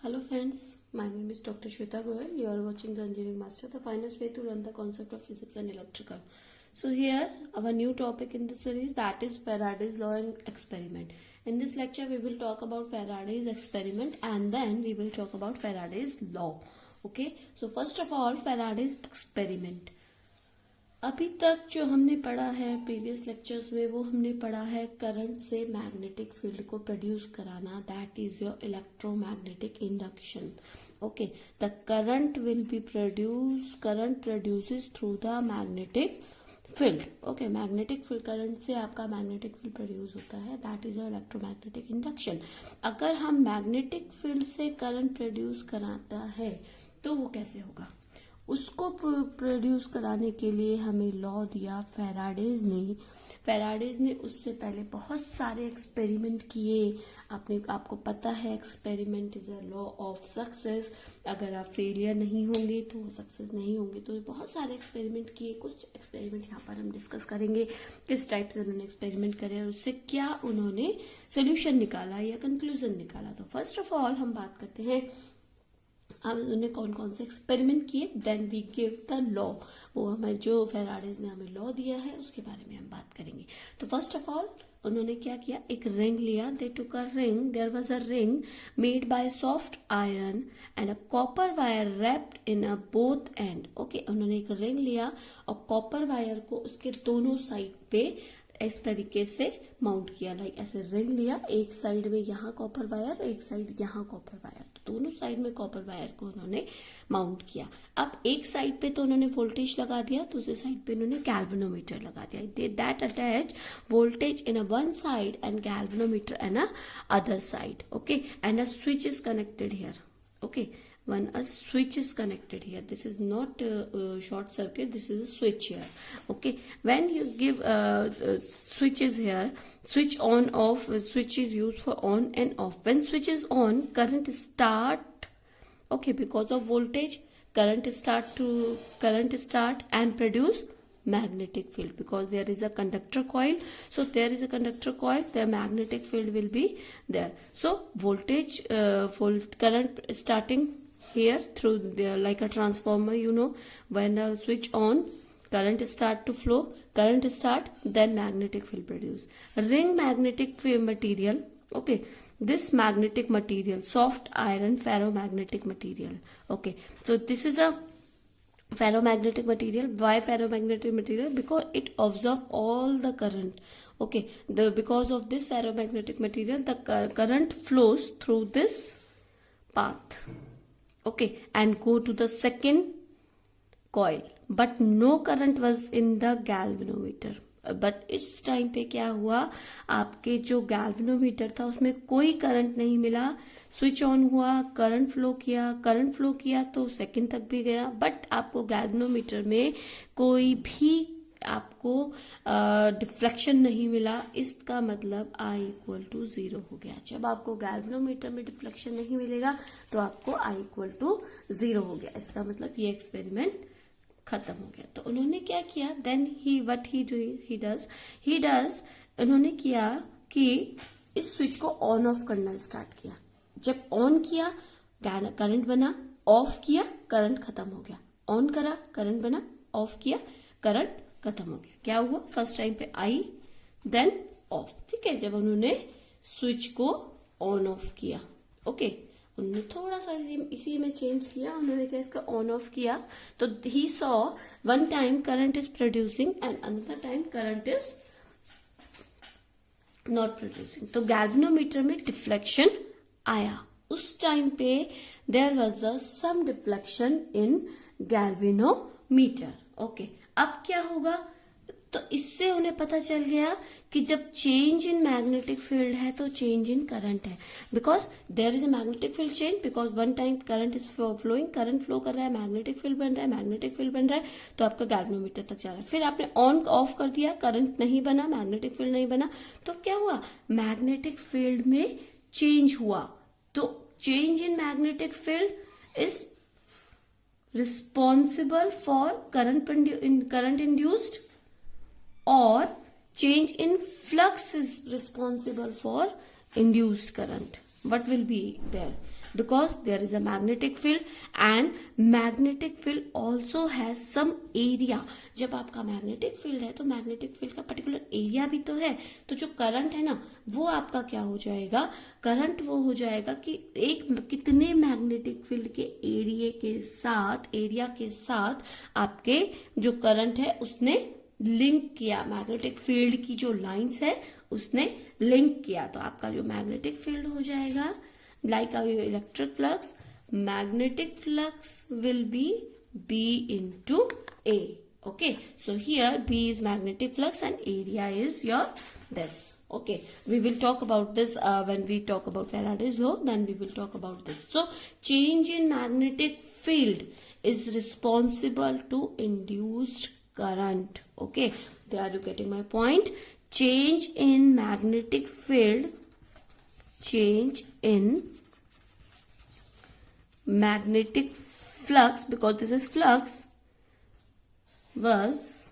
Hello friends, my name is Dr. Shweta Goyal. You are watching the Engineering Master, the finest way to learn the concept of physics and electrical. So here, our new topic in the series, that is Faraday's law and experiment. In this lecture, we will talk about Faraday's experiment and then we will talk about Faraday's law. Okay, so first of all, Faraday's experiment. अभी तक जो हमने पढ़ा है previous lectures में, वो हमने पढ़ा है करंट से मैग्नेटिक फील्ड को प्रोड्यूस कराना, that is your electromagnetic induction. Okay, the current will be current produces through the magnetic field. Okay, magnetic field, current से आपका मैग्नेटिक फील्ड प्रोड्यूस होता है, that is your electromagnetic induction. अगर हम magnetic field से current produce कराता है तो वो कैसे होगा? उसको प्रोड्यूस कराने के लिए हमें लॉ दिया फैराडेज ने उससे पहले बहुत सारे एक्सपेरिमेंट किए. आपको पता है experiment is a law of success. अगर आप फेलियर नहीं होंगे तो सक्सेस नहीं होंगे. तो बहुत सारे एक्सपेरिमेंट किए. कुछ एक्सपेरिमेंट यहाँ पर हम डिस्कस करेंगे, किस टाइप से उन्होंने एक्सपेरिमेंट करे और उससे क्या उन्होंने सोल्यूशन निकाला या कंक्लूजन निकाला. तो फर्स्ट ऑफ ऑल हम बात करते हैं उन्होंने कौन कौन से एक्सपेरिमेंट किए, then we give the law. वो हमें जो फेराडेज ने हमें लॉ दिया है उसके बारे में हम बात करेंगे. तो फर्स्ट ऑफ ऑल उन्होंने क्या किया, एक रिंग लिया. They took a ring, there was a ring made by soft iron and a copper wire wrapped in a both end. Okay, उन्होंने एक रिंग लिया और कॉपर वायर को उसके दोनों साइड पे इस तरीके से माउंट किया. लाइक ऐसे रिंग लिया, एक साइड में यहाँ कॉपर वायर, एक साइड यहाँ कॉपर वायर, तो दोनों साइड में कॉपर वायर को उन्होंने माउंट किया. अब एक साइड पे तो उन्होंने वोल्टेज लगा दिया, दूसरी साइड पे उन्होंने गैल्वेनोमीटर लगा दिया. That attach voltage in a one side and galvanometer in a other side. Okay, and a switch is connected here. Okay, a switch is connected here. This is not short circuit, this is a switch here. Okay, when you give switches here, switch on off, switch is used for on and off. When switch is on, current start. Okay, because of voltage, current start and produce magnetic field, because there is a conductor coil. So there is a conductor coil, the magnetic field will be there. So voltage, current starting here through the, like a transformer, you know, when the switch on, current start to flow, then magnetic field produce. Ring magnetic field material. Okay, this magnetic material, soft iron ferromagnetic material. Okay, so this is a ferromagnetic material. Why ferromagnetic material? Because it absorbs all the current. Okay, because of this ferromagnetic material, the current flows through this path. Okay, and go to the second coil, but no current was in the galvanometer. But इस time पे क्या हुआ, आपके जो galvanometer था उसमें कोई current नहीं मिला. स्विच ऑन हुआ, करंट फ्लो किया तो सेकंड तक भी गया, बट आपको गैल्वेनोमीटर में कोई भी आपको डिफ्लेक्शन नहीं मिला. इसका मतलब I इक्वल टू 0 हो गया. जब आपको गैल्वेनोमीटर में डिफ्लेक्शन नहीं मिलेगा तो आपको I इक्वल टू 0 हो गया. इसका मतलब ये एक्सपेरिमेंट खत्म हो गया. तो उन्होंने क्या किया, देन ही डज उन्होंने किया कि इस स्विच को ऑन ऑफ करना स्टार्ट किया. जब ऑन किया करंट बना, ऑफ किया करंट खत्म हो गया. ऑन करा करंट बना, ऑफ किया करंट खत्म हो गया. क्या हुआ, फर्स्ट टाइम पे आई देन ऑफ. ठीक है, जब उन्होंने स्विच को ऑन ऑफ किया, ओके, उन्होंने थोड़ा सा इसी में चेंज किया. उन्होंने क्या इसका ऑन ऑफ किया तो he saw one time current is producing and another time current is not producing. तो गैल्वेनोमीटर में डिफ्लेक्शन आया. उस टाइम पे there was some deflection in galvanometer. Okay, अब क्या होगा, तो इससे उन्हें पता चल गया कि जब चेंज इन मैग्नेटिक फील्ड है तो चेंज इन करंट है. Because there is a magnetic field change, because one time current is flowing, current flow कर रहा है, मैग्नेटिक फील्ड बन रहा है, तो आपका गैल्वेनोमीटर तक जा रहा है. फिर आपने ऑन ऑफ कर दिया, करंट नहीं बना, मैग्नेटिक फील्ड नहीं बना, तो क्या हुआ, मैग्नेटिक फील्ड में चेंज हुआ. तो change in magnetic field is responsible for current induced, or change in flux is responsible for induced current. What will be there? because there is a magnetic field and magnetic field also has some area. जब आपका magnetic field है तो magnetic field का particular area भी तो है, तो जो करंट है ना वो आपका क्या हो जाएगा, करंट वो हो जाएगा कि एक कितने मैग्नेटिक फील्ड के एरिया के साथ आपके जो करंट है उसने लिंक किया, मैग्नेटिक फील्ड की जो लाइंस है उसने लिंक किया, तो आपका जो मैग्नेटिक फील्ड हो जाएगा like our electric flux, magnetic flux will be B into A. Okay, so here B is magnetic flux and area is your this. Okay, we will talk about this when we talk about Faraday's law, then we will talk about this. So change in magnetic field is responsible to induced current. Okay, are you getting my point? Change in magnetic field, change in magnetic flux, because this is flux, was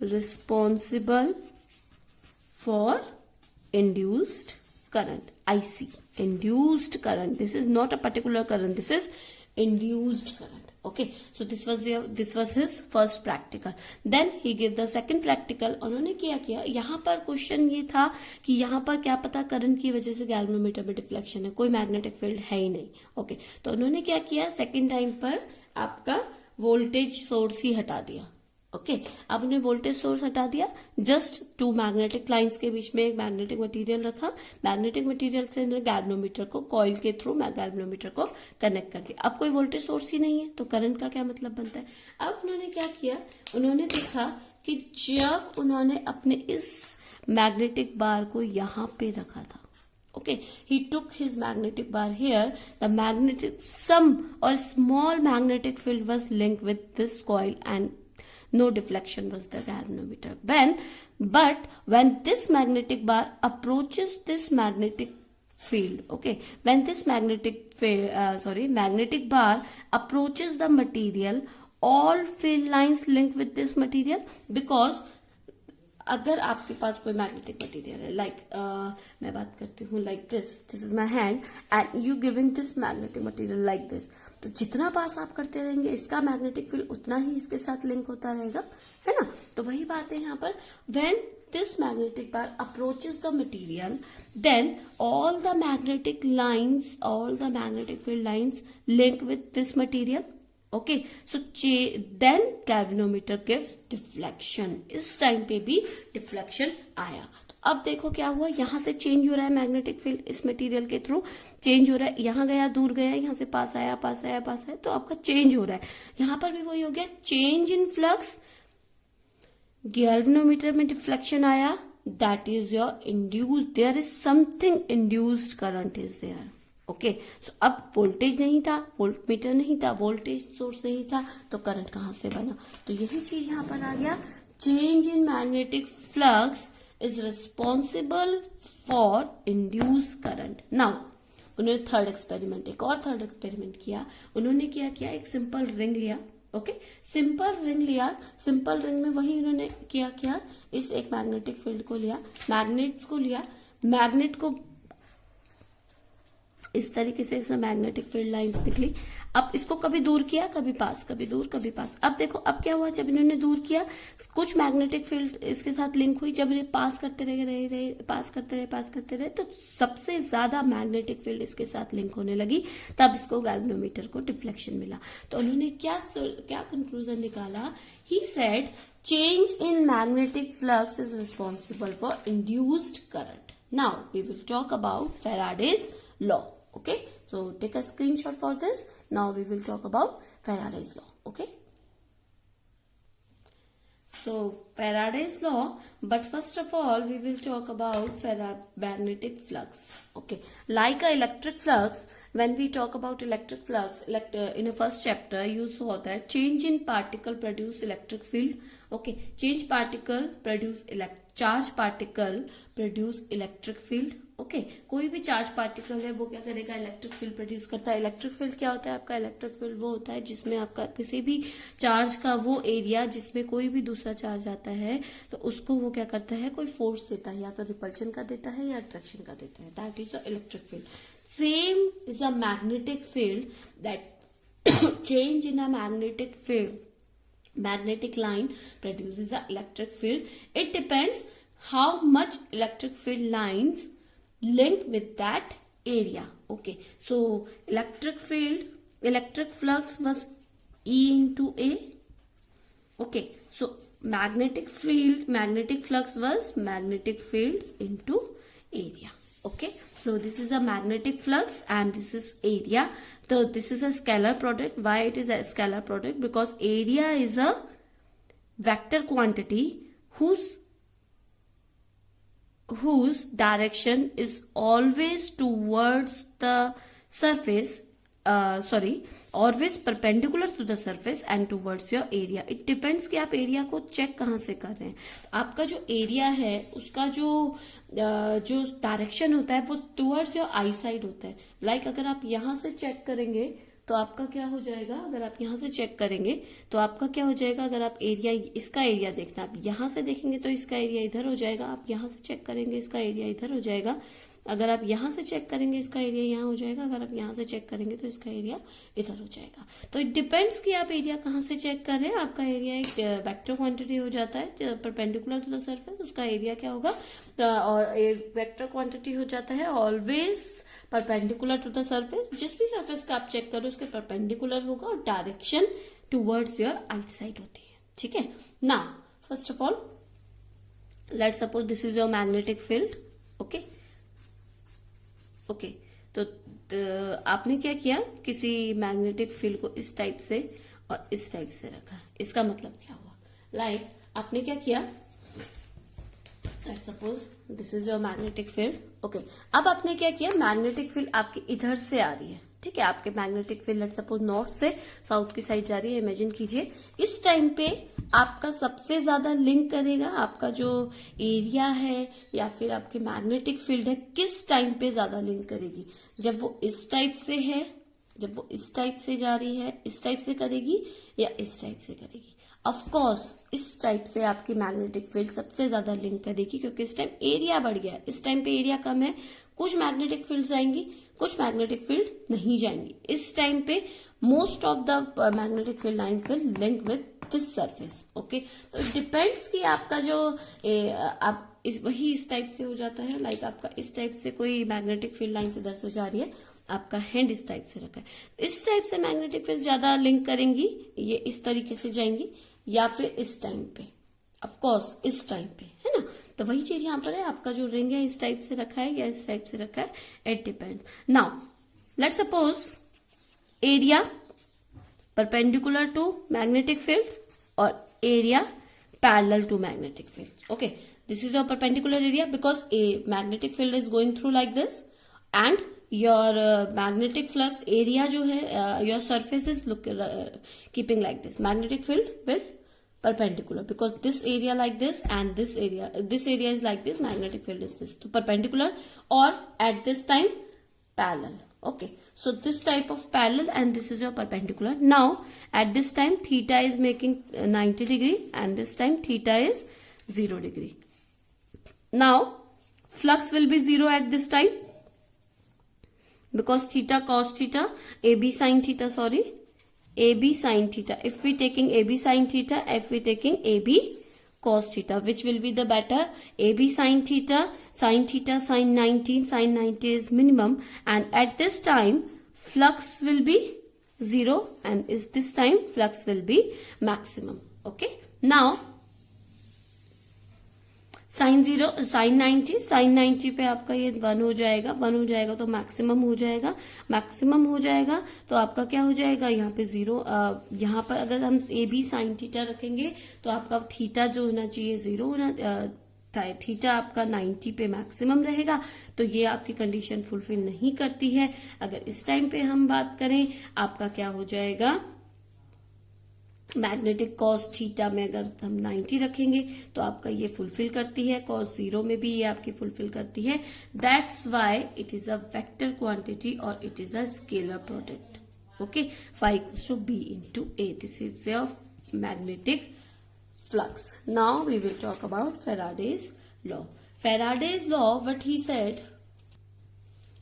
responsible for induced current. IC, induced current. This is not a particular current, this is induced current. Okay, so this was his first practical. Then he gave the second practical. उन्होंने क्या किया, यहाँ पर question ये था कि यहाँ पर क्या पता करंट की वजह से गैल्वेनोमीटर में डिफ्लेक्शन है, कोई मैग्नेटिक फील्ड है ही नहीं. ओके, तो उन्होंने क्या किया, सेकेंड टाइम पर आपका वोल्टेज सोर्स ही हटा दिया. ओके, अब उन्हें वोल्टेज सोर्स हटा दिया, जस्ट टू मैग्नेटिक लाइंस के बीच में एक मैग्नेटिक मटेरियल रखा, मैग्नेटिक मटेरियल से गैल्वेनोमीटर को कॉइल के थ्रू गैल्वेनोमीटर को कनेक्ट कर दिया. अब कोई वोल्टेज सोर्स ही नहीं है तो करंट का क्या मतलब बनता है. अब उन्होंने क्या किया, उन्होंने देखा कि जब उन्होंने अपने इस मैग्नेटिक बार को यहाँ पे रखा था, okay, he took his magnetic bar here, the magnetic some or small magnetic field was linked with this coil and no deflection was the galvanometer. But when this magnetic bar approaches this magnetic field, okay, when this magnetic bar approaches the material, all field lines link with this material, because अगर आपके पास कोई magnetic material है, like मैं बात करती हूँ like this is my hand and you giving this magnetic material like this, तो जितना पास आप करते रहेंगे इसका मैग्नेटिक फील्ड उतना ही इसके साथ लिंक होता रहेगा, है ना. तो वही बात है यहाँ पर, when this magnetic bar approaches the material, then all the magnetic field lines link with this material. Okay, so then galvanometer gives deflection. इस टाइम पे भी डिफ्लेक्शन आया. तो अब देखो क्या हुआ, यहां से चेंज हो रहा है मैग्नेटिक फील्ड, इस मटेरियल के थ्रू चेंज हो रहा है, यहां गया दूर गया, यहां से पास आया, तो आपका चेंज हो रहा है. यहां पर भी वही हो गया, चेंज इन फ्लक्स, गैल्वेनोमीटर में डिफ्लेक्शन आया, that is your induced, there is something induced current is there. Okay, so अब वोल्टेज नहीं था, वोल्टमीटर नहीं था, वोल्टेज सोर्स नहीं था, तो करंट कहां से बना. तो यही चीज यहां पर आ गया, change in magnetic flux is responsible for induce current. Now उन्होंने एक और थर्ड एक्सपेरिमेंट किया. उन्होंने क्या किया, एक सिंपल रिंग लिया. ओके, सिंपल रिंग में वही उन्होंने क्या, इस एक मैग्नेटिक फील्ड को लिया, मैग्नेट को इस तरीके से इसमें मैग्नेटिक फील्ड लाइंस निकली. अब इसको कभी दूर किया, कभी पास, कभी दूर कभी पास. अब देखो अब क्या हुआ, जब इन्होंने दूर किया कुछ मैग्नेटिक फील्ड इसके साथ लिंक हुई, जब इन्हें पास करते रहे तो सबसे ज्यादा मैग्नेटिक फील्ड इसके साथ लिंक होने लगी, तब इसको गैल्वेनोमीटर को डिफ्लेक्शन मिला. तो उन्होंने क्या कंक्लूजन निकाला, he said change in magnetic flux is responsible for induced current. Now we will talk about Faraday's law. Okay, so take a screenshot for this. Now we will talk about Faraday's law. Okay, so Faraday's law, but first of all we will talk about magnetic flux. Okay, like a electric flux, when we talk about electric flux, in the first chapter you saw that change in particle produce electric field. Okay, charge particle produce electric field. Okay, okay कोई भी charge particle है वो क्या करेगा, electric field produce करता है। Electric field क्या होता है आपका, इलेक्ट्रिक फील्ड वो होता है जिसमें आपका किसी भी चार्ज का वो एरिया जिसमें कोई भी दूसरा चार्ज आता है तो उसको वो क्या करता है, कोई फोर्स देता है, या तो रिपल्शन का देता है या अट्रैक्शन का देता है, that is a electric field. Same is a magnetic field, that change in a magnetic field, magnetic line produces a electric field. It depends how much electric field lines link with that area. Okay, so electric flux was E into A. Okay, so magnetic flux was magnetic field into area. Okay, so this is a magnetic flux and this is area. So this is a scalar product. Why it is a scalar product? Because area is a vector quantity whose direction is always towards the surface, always perpendicular to the surface and towards your area. It depends कि आप area को check कहाँ से कर रहे हैं। तो आपका जो एरिया है उसका जो डायरेक्शन होता है वो टुवर्ड्स योर आई साइड होता है। लाइक अगर आप यहाँ से चेक करेंगे तो आपका क्या हो जाएगा, अगर आप यहाँ से चेक करेंगे तो आपका क्या हो जाएगा, अगर आप एरिया, इसका एरिया देखना, आप यहाँ से देखेंगे तो इसका एरिया इधर हो जाएगा, आप यहाँ से चेक करेंगे इसका एरिया इधर हो जाएगा, अगर आप यहाँ से चेक करेंगे इसका एरिया यहाँ हो जाएगा, अगर आप यहाँ से चेक करेंगे तो इसका एरिया इधर हो जाएगा। तो इट डिपेंड्स कि आप एरिया कहाँ से चेक कर रहे हैं। आपका एरिया एक वेक्टर क्वांटिटी हो जाता है परपेंडिकुलर टू द सरफेस, उसका एरिया क्या होगा, और एक वेक्टर क्वांटिटी हो जाता है always perpendicular to the surface. जिस भी सरफेस का आप चेक करो उसके परपेंडिकुलर होगा और direction towards your right side होती है। ठीक है ना, first of all let suppose this is your magnetic field. Okay तो आपने क्या किया, किसी मैग्नेटिक फील्ड को इस टाइप से और इस टाइप से रखा। इसका मतलब क्या हुआ, लाइक आपने क्या किया, late suppose this is your magnetic field. Okay अब आपने क्या किया, मैग्नेटिक फील्ड आपके इधर से आ रही है। ठीक है, आपके magnetic field let suppose north से साउथ की साइड जा रही है। इमेजिन कीजिए इस टाइम पे आपका सबसे ज्यादा लिंक करेगा आपका जो एरिया है या फिर आपके मैग्नेटिक फील्ड है, किस टाइम पे ज्यादा लिंक करेगी, जब वो इस टाइप से है, जब वो इस टाइप से जा रही है, इस टाइप से करेगी या इस टाइप से करेगी। ऑफ कोर्स इस टाइप से आपकी मैग्नेटिक फील्ड सबसे ज्यादा लिंक करेगी क्योंकि इस टाइम एरिया बढ़ गया है, इस टाइम पे एरिया कम है, कुछ मैग्नेटिक फील्ड जाएंगी, कुछ मैग्नेटिक फील्ड नहीं जाएंगी। इस टाइम पे most of the magnetic field line will link with this surface. Okay तो इट डिपेंड्स कि आपका जो आप वही इस टाइप से हो जाता है। लाइक आपका इस टाइप से कोई मैग्नेटिक फील्ड लाइन इधर से जा रही है, आपका हैंड इस टाइप से रखा है, इस टाइप से मैग्नेटिक फील्ड ज्यादा लिंक करेंगी, ये इस तरीके से जाएंगी, या फिर इस टाइम पे, ऑफ कोर्स इस टाइम पे, है ना। तो वही चीज यहाँ पर है, आपका जो रिंग है इस टाइप से रखा है या इस टाइप से रखा है, it depends. Now let's suppose area perpendicular to magnetic field और area parallel to magnetic field. Okay this is your perpendicular area because a magnetic field is going through like this and your magnetic flux area जो है your surface is keeping like this. Magnetic field will perpendicular because this area like this and this area is like this, magnetic field is this, so perpendicular or at this time parallel. Okay, so this type of parallel and this is your perpendicular. Now at this time theta is making 90 degree and this time theta is 0 degree. Now flux will be 0 at this time because theta cos theta, AB sin theta, sorry, AB sin theta. If we taking AB sin theta, if we taking AB cos theta, which will be the better? AB sin theta, sin 90, sin 90 is minimum, and at this time flux will be 0 and is this time flux will be maximum. Okay, now sin 90 पे आपका ये 1 हो जाएगा, 1 हो जाएगा तो maximum हो जाएगा, मैक्सिमम हो जाएगा तो आपका क्या हो जाएगा, यहाँ पे 0, यहाँ पर अगर हम ए बी साइन थीटा रखेंगे तो आपका थीटा जो होना चाहिए 0 होना, थीटा आपका 90 पे मैक्सिमम रहेगा, तो ये आपकी कंडीशन फुलफिल नहीं करती है। अगर इस टाइम पे हम बात करें आपका क्या हो जाएगा, मैग्नेटिक कॉस थीटा में अगर हम 90 रखेंगे तो आपका ये फुलफिल करती है, कॉस जीरो में भी ये आपकी फुलफिल करती है. That's why it is a vector quantity और it is a scalar product. Okay, phi equals to b into a. This is your magnetic flux. Now we will talk about Faraday's law. Faraday's law, what he said,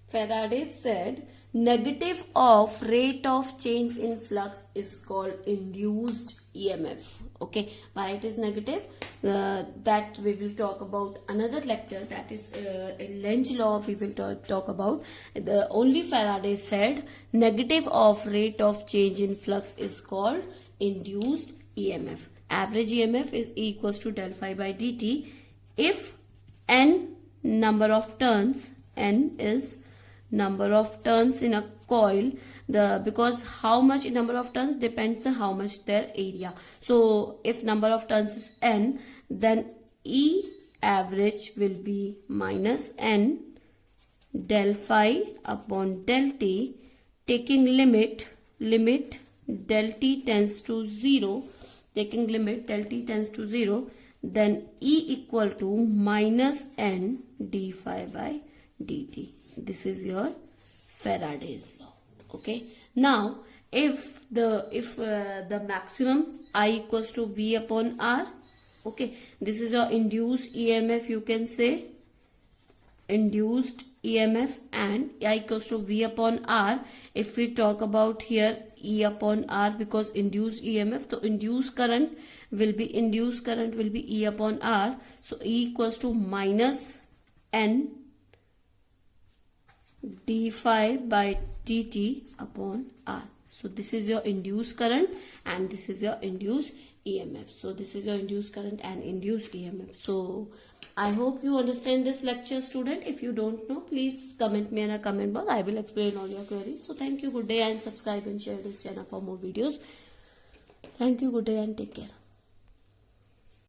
Faraday said negative of rate of change in flux is called induced EMF. Okay, why it is negative? That we will talk about another lecture, that is Lenz law we will talk about. The only Faraday said negative of rate of change in flux is called induced EMF. Average EMF is E equals to del phi by dt if n number of turns, n is number of turns in a coil, because how much number of turns depends on how much their area. So if number of turns is n, then E average will be minus n del phi upon del t, taking limit del t tends to 0, taking limit del t tends to 0, then E equal to minus n d phi by dt. This is your Faraday's law. Okay, now if the maximum I equals to V upon R, okay, this is your induced EMF, you can say induced EMF, and I equals to V upon R. If we talk about here E upon R, because induced EMF, so induced current will be E upon R. So E equals to minus N d phi by dt upon R. So this is your induced current and this is your induced EMF. So this is your induced current and induced EMF. So I hope you understand this lecture, student. If you don't know, please comment me in a comment box. I will explain all your queries. So thank you, good day, and subscribe and share this channel for more videos. Thank you, good day, and take care.